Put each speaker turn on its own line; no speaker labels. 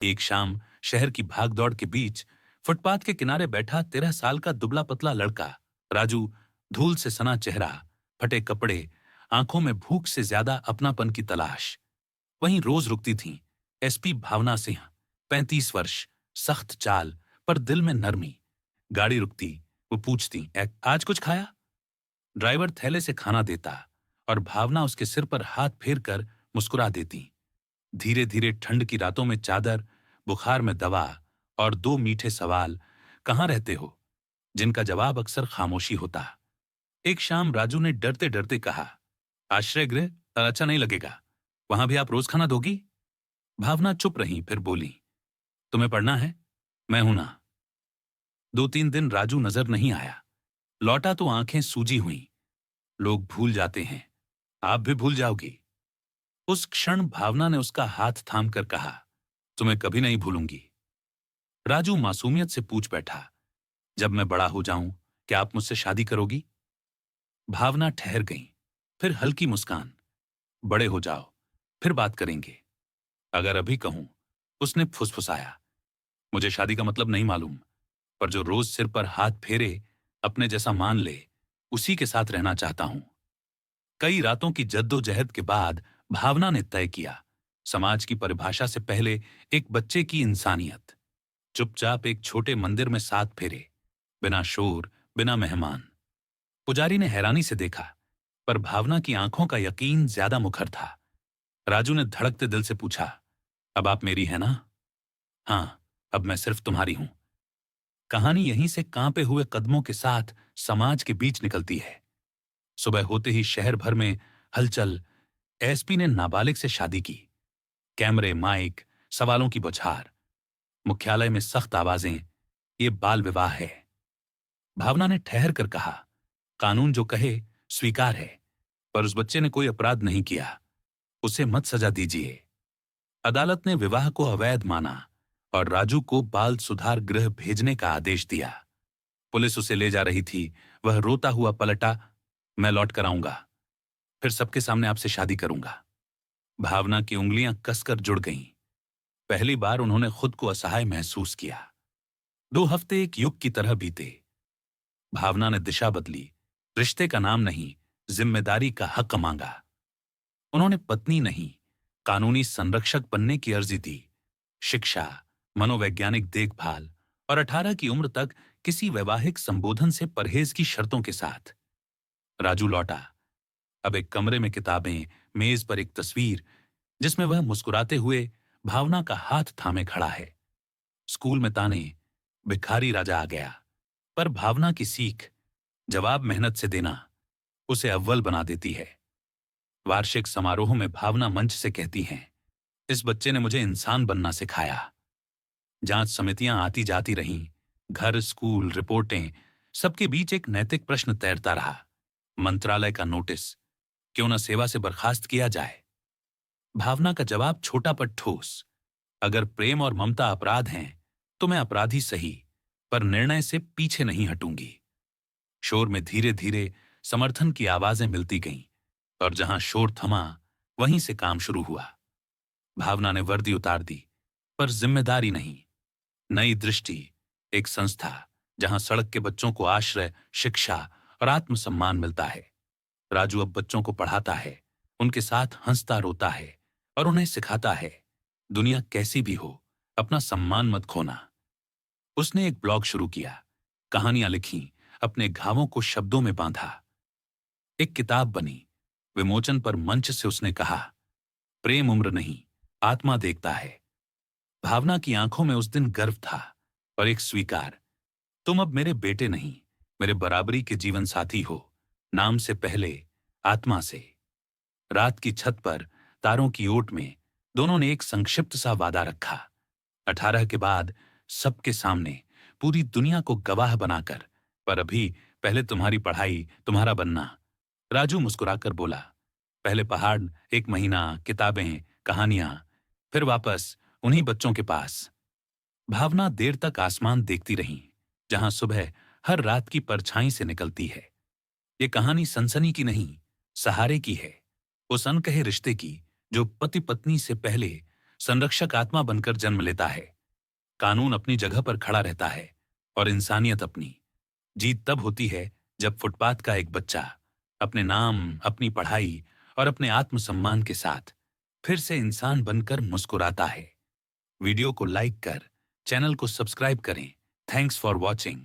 एक शाम शहर की भागदौड़ के बीच फुटपाथ के किनारे बैठा 13 साल का दुबला पतला लड़का राजू, धूल से सना चेहरा, फटे कपड़े, आंखों में भूख से ज्यादा अपनापन की तलाश। वहीं रोज रुकती थीं एसपी भावना सिंह, 35 वर्ष, सख्त चाल पर दिल में नरमी। गाड़ी रुकती, वो पूछती, आज कुछ खाया?" ड्राइवर थैले से खाना देता और भावना उसके सिर पर हाथ फेर कर मुस्कुरा देती। धीरे धीरे ठंड की रातों में चादर, बुखार में दवा और दो मीठे सवाल, कहाँ रहते हो, जिनका जवाब अक्सर खामोशी होता। एक शाम राजू ने डरते डरते कहा, आश्रय गृह अच्छा नहीं लगेगा, वहां भी आप रोज खाना दोगी? भावना चुप रही, फिर बोली, तुम्हें पढ़ना है, मैं हूं ना। 2-3 दिन राजू नजर नहीं आया। लौटा तो आंखें सूजी हुई। लोग भूल जाते हैं, आप भी भूल जाओगी। उस क्षण भावना ने उसका हाथ थामकर कहा, तुम्हें कभी नहीं भूलूंगी। राजू मासूमियत से पूछ बैठा, जब मैं बड़ा हो जाऊं क्या आप मुझसे शादी करोगी? भावना ठहर गई, फिर हल्की मुस्कान, बड़े हो जाओ, फिर बात करेंगे। अगर अभी कहूं, उसने फुसफुसाया, मुझे शादी का मतलब नहीं मालूम, पर जो रोज सिर पर हाथ फेरे, अपने जैसा मान ले, उसी के साथ रहना चाहता हूं। कई रातों की जद्दोजहद के बाद भावना ने तय किया, समाज की परिभाषा से पहले एक बच्चे की इंसानियत। चुपचाप एक छोटे मंदिर में 7 फेरे, बिना शोर, बिना मेहमान। पुजारी ने हैरानी से देखा, पर भावना की आंखों का यकीन ज्यादा मुखर था। राजू ने धड़कते दिल से पूछा, अब आप मेरी है ना? हाँ, अब मैं सिर्फ तुम्हारी हूं। कहानी यहीं से कांपे हुए कदमों के साथ समाज के बीच निकलती है। सुबह होते ही शहर भर में हलचल। एसपी ने नाबालिग से शादी की। कैमरे, माइक, सवालों की बौछार। मुख्यालय में सख्त आवाजें, ये बाल विवाह है। भावना ने ठहर कर कहा, कानून जो कहे स्वीकार है, पर उस बच्चे ने कोई अपराध नहीं किया, उसे मत सजा दीजिए। अदालत ने विवाह को अवैध माना और राजू को बाल सुधार गृह भेजने का आदेश दिया। पुलिस उसे ले जा रही थी, वह रोता हुआ पलटा, मैं लौट कर आऊंगा, फिर सबके सामने आपसे शादी करूंगा। भावना की उंगलियां कसकर जुड़ गईं। पहली बार उन्होंने खुद को असहाय महसूस किया। 2 हफ्ते एक युग की तरह बीते। भावना ने दिशा बदली, रिश्ते का नाम नहीं, जिम्मेदारी का हक मांगा। उन्होंने पत्नी नहीं, कानूनी संरक्षक बनने की अर्जी दी। शिक्षा, मनोवैज्ञानिक देखभाल और 18 की उम्र तक किसी वैवाहिक संबोधन से परहेज की शर्तों के साथ। राजू लौटा। अब एक कमरे में किताबें, मेज पर एक तस्वीर, जिसमें वह मुस्कुराते हुए भावना का हाथ थामे खड़ा है। स्कूल में ताने, भिखारी राजा आ गया, पर भावना की सीख, जवाब मेहनत से देना, उसे अव्वल बना देती है। वार्षिक समारोह में भावना मंच से कहती हैं, इस बच्चे ने मुझे इंसान बनना सिखाया। जांच समितियां आती जाती रहीं, घर, स्कूल, रिपोर्टें, सबके बीच एक नैतिक प्रश्न तैरता रहा। मंत्रालय का नोटिस, क्यों न सेवा से बर्खास्त किया जाए? भावना का जवाब छोटा पर ठोस, अगर प्रेम और ममता अपराध हैं, तो मैं अपराधी सही, पर निर्णय से पीछे नहीं हटूंगी। शोर में धीरे धीरे समर्थन की आवाजें मिलती गईं, और जहां शोर थमा, वहीं से काम शुरू हुआ। भावना ने वर्दी उतार दी, पर जिम्मेदारी नहीं, नई दृष्टि, एक संस्था जहां सड़क के बच्चों को आश्रय, शिक्षा और आत्मसम्मान मिलता है। राजू अब बच्चों को पढ़ाता है, उनके साथ हंसता रोता है और उन्हें सिखाता है, दुनिया कैसी भी हो, अपना सम्मान मत खोना। उसने एक ब्लॉग शुरू किया, कहानियां लिखीं, अपने घावों को शब्दों में बांधा। एक किताब बनी। विमोचन पर मंच से उसने कहा, प्रेम उम्र नहीं, आत्मा देखता है। भावना की आंखों में उस दिन गर्व था, और एक स्वीकार, तुम अब मेरे बेटे नहीं, मेरे बराबरी के जीवन साथी हो, नाम से पहले आत्मा से। रात की छत पर तारों की ओट में दोनों ने एक संक्षिप्त सा वादा रखा, 18 के बाद सबके सामने, पूरी दुनिया को गवाह बनाकर, पर अभी पहले तुम्हारी पढ़ाई, तुम्हारा बनना। राजू मुस्कुराकर बोला, पहले पहाड़, 1 महीना, किताबें, कहानियां, फिर वापस उन्हीं बच्चों के पास। भावना देर तक आसमान देखती रही, जहां सुबह हर रात की परछाई से निकलती है। ये कहानी सनसनी की नहीं, सहारे की है, उस अनकहे रिश्ते की, जो पति पत्नी से पहले संरक्षक आत्मा बनकर जन्म लेता है। कानून अपनी जगह पर खड़ा रहता है और इंसानियत अपनी। जीत तब होती है जब फुटपाथ का एक बच्चा अपने नाम, अपनी पढ़ाई और अपने आत्मसम्मान के साथ फिर से इंसान बनकर मुस्कुराता है। वीडियो को लाइक कर चैनल को सब्सक्राइब करें। Thanks for watching.